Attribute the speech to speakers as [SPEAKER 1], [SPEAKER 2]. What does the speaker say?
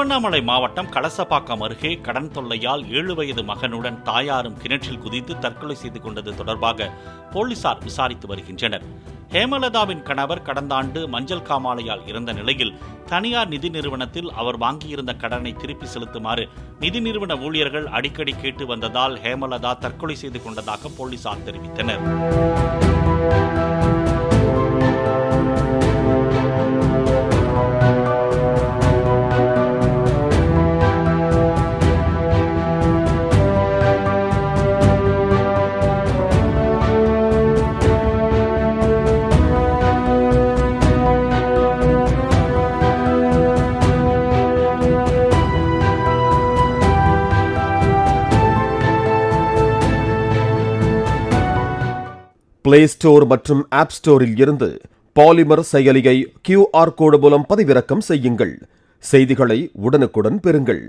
[SPEAKER 1] திருவண்ணாமலை மாவட்டம் கலசப்பாக்கம் அருகே கடன் தொல்லையால் 7 வயது மகனுடன் தாயாரும் கிணற்றில் குதித்து தற்கொலை செய்து கொண்டது தொடர்பாக போலீசார் விசாரித்து வருகின்றனர். ஹேமலதாவின் கணவர் கடந்த ஆண்டு மஞ்சள் காமாலையால் இறந்த நிலையில் தனியார் நிதி நிறுவனத்தில் அவர் வாங்கியிருந்த கடனை திருப்பி செலுத்துமாறு நிதி நிறுவன ஊழியர்கள் அடிக்கடி கேட்டு வந்ததால் ஹேமலதா தற்கொலை செய்து கொண்டதாக போலீசார் தெரிவித்தனர்.
[SPEAKER 2] பிளே ஸ்டோர் மற்றும் ஆப் ஸ்டோரில் இருந்து பாலிமர் செயலியை QR கோடு மூலம் பதிவிறக்கம் செய்யுங்கள். செய்திகளை உடனுக்குடன் பெறுங்கள்.